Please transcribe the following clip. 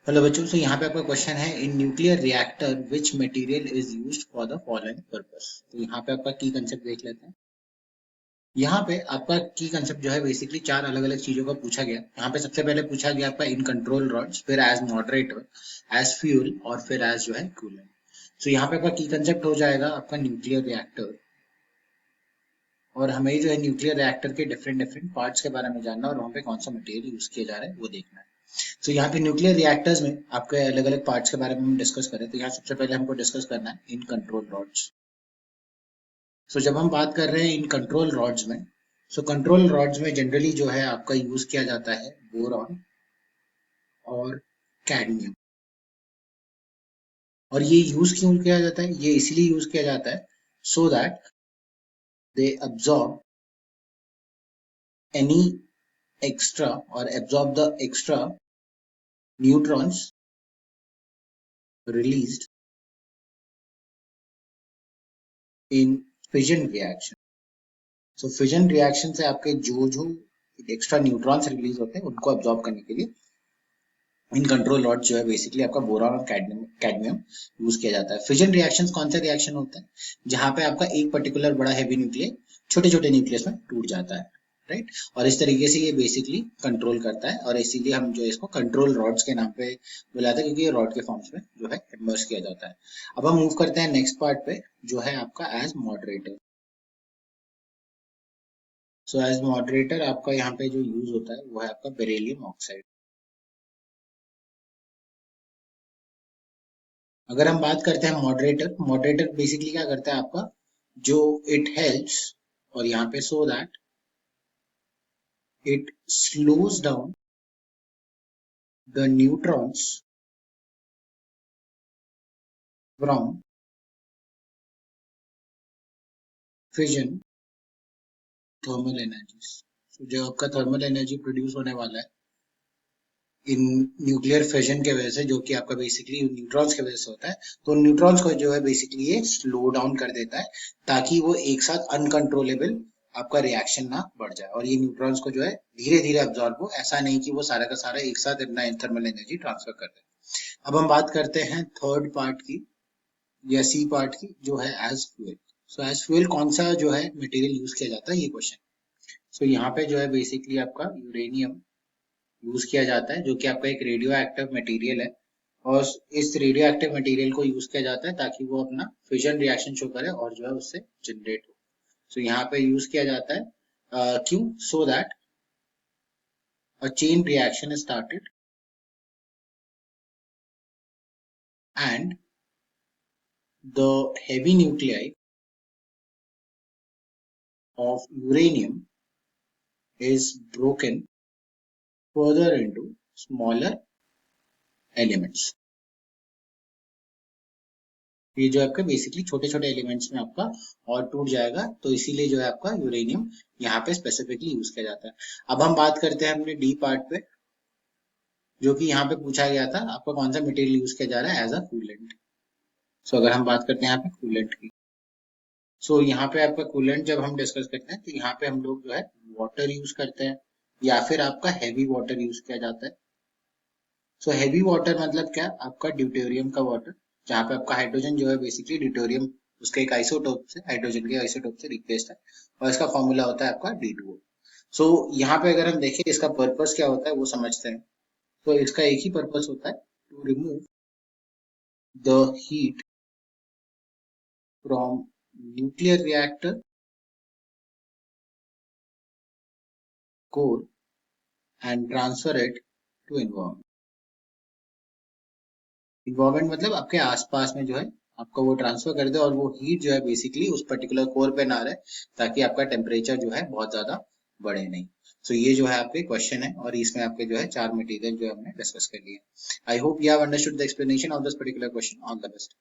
Hello बच्चों, तो यहाँ पे आपका क्वेश्चन है in nuclear reactor which material is used for the following purpose. तो यहाँ पे आपका की कंसेप्ट देख लेते हैं। यहाँ पे आपका की कंसेप्ट जो है बेसिकली चार अलग अलग चीजों का पूछा गया। यहाँ पे सबसे पहले पूछा गया आपका इन कंट्रोल रॉड्स, फिर एज मॉडरेटर, एज फ्यूल और फिर एज जो है कूलेंट। तो यहाँ पे आपका की कंसेप्ट हो जाएगा आपका न्यूक्लियर रिएक्टर, और हमें जो है न्यूक्लियर रिएक्टर के डिफरेंट डिफरेंट पार्ट्स के बारे में जानना और वहाँ पे कौन सा मटेरियल यूज किया जा रहा है वो देखना है। तो यहाँ पे न्यूक्लियर रिएक्टर्स में आपके अलग अलग पार्ट्स के बारे में हम डिस्कस करें, तो यहाँ सबसे पहले हमको डिस्कस करना है इन कंट्रोल रॉड्स। सो जब हम बात कर रहे हैं इन कंट्रोल रॉड्स में, सो कंट्रोल रॉड्स में जनरली जो है आपका यूज किया जाता है बोरॉन और कैडमियम। और ये यूज क्यों किया जाता है? ये इसलिए यूज किया जाता है so that they absorb any extra or absorb the extra neutrons released in fission reaction। So fission reaction से आपके जो जो एक्स्ट्रा न्यूट्रॉन्स रिलीज होते हैं उनको अब्सॉर्ब करने के लिए इन कंट्रोल रॉड जो है बेसिकली आपका बोरॉन और कैडमियम यूज किया जाता है। फिजन रिएक्शंस कौन सा रिएक्शन होता है जहां पे आपका एक पर्टिकुलर बड़ा हैवी न्यूक्लियस छोटे छोटे न्यूक्लियस में टूट जाता है, राइट। और इस तरीके से ये बेसिकली कंट्रोल करता है, और इसीलिए हम जो इसको कंट्रोल रॉड्स के नाम पे बुलाते हैं, क्योंकि ये रॉड के फॉर्म्स में जो है इमर्स किया जाता है। अब हम मूव करते हैं नेक्स्ट पार्ट पे, जो है आपका as moderator. So as moderator आपका यहाँ पे जो यूज होता है वो है आपका बेरिलियम ऑक्साइड। अगर हम बात करते हैं मॉडरेटर, मॉडरेटर बेसिकली क्या करता है आपका, जो इट हेल्प्स, और यहाँ पे so that it slows down the neutrons from fission thermal energies. जो आपका थर्मल एनर्जी प्रोड्यूस होने वाला है इन न्यूक्लियर फिजन के वजह से, जो कि आपका बेसिकली न्यूट्रॉन्स की वजह से होता है, तो न्यूट्रॉन्स को जो है बेसिकली ये स्लो डाउन कर देता है ताकि वो एक साथ अनकंट्रोलेबल आपका रिएक्शन ना बढ़ जाए, और ये न्यूट्रॉन्स को जो है धीरे धीरे अब्सॉर्ब हो, ऐसा नहीं कि वो सारा का सारा एक साथ अपना थर्मल एनर्जी ट्रांसफर कर दे। अब हम बात करते हैं थर्ड पार्ट की या सी पार्ट की, जो है as fuel. So as fuel कौन सा जो है मटेरियल यूज किया जाता है, ये क्वेश्चन। सो यहाँ पे जो है बेसिकली आपका यूरेनियम यूज किया जाता है, जो कि आपका एक रेडियो एक्टिव मटेरियल है, और इस रेडियो एक्टिव मटेरियल को यूज किया जाता है ताकि वो अपना फिजन रिएक्शन शो करे और जो है उससे जनरेट हो। सो यहाँ पे यूज किया जाता है क्यों? So that a chain reaction is started and the heavy nuclei of uranium is broken further into smaller elements। ये जो आपका बेसिकली छोटे छोटे एलिमेंट्स में आपका और टूट जाएगा, तो इसीलिए जो है आपका यूरेनियम यहाँ पे स्पेसिफिकली यूज किया जाता है। अब हम बात करते हैं अपने डी पार्ट पे, जो कि यहाँ पे पूछा गया था आपका कौन सा मटेरियल यूज किया जा रहा है एज अ कूलेंट। सो अगर हम बात करते हैं यहाँ पे कूलेंट की, सो यहाँ पे आपका कूलेंट जब हम डिस्कस करते हैं तो यहाँ पे हम लोग जो है वाटर यूज करते हैं, या फिर आपका हैवी वाटर यूज किया जाता है। सो हैवी वाटर मतलब क्या? आपका ड्यूटेरियम का वाटर, जहाँ पे आपका हाइड्रोजन जो है बेसिकली ड्यूटेरियम उसके एक आइसोटोप से, हाइड्रोजन के आइसोटोप से रिप्लेस्ड है, और इसका फॉर्मूला होता है आपका D2O। सो यहाँ पे अगर हम देखें इसका पर्पस क्या होता है वो समझते हैं। तो इसका एक ही पर्पस होता है, to remove the heat from nuclear reactor core and transfer it to environment. Environment मतलब आपके आसपास में जो है आपको वो ट्रांसफर कर दे, और वो हीट जो है बेसिकली उस पर्टिकुलर कोर पे ना रहे, ताकि आपका टेम्परेचर जो है बहुत ज्यादा बढ़े नहीं। सो ये जो है आपके क्वेश्चन है, और इसमें आपके जो है चार मटेरियल जो हमने डिस्कस कर लिए। I hope you have understood the explanation of this particular question. All the best.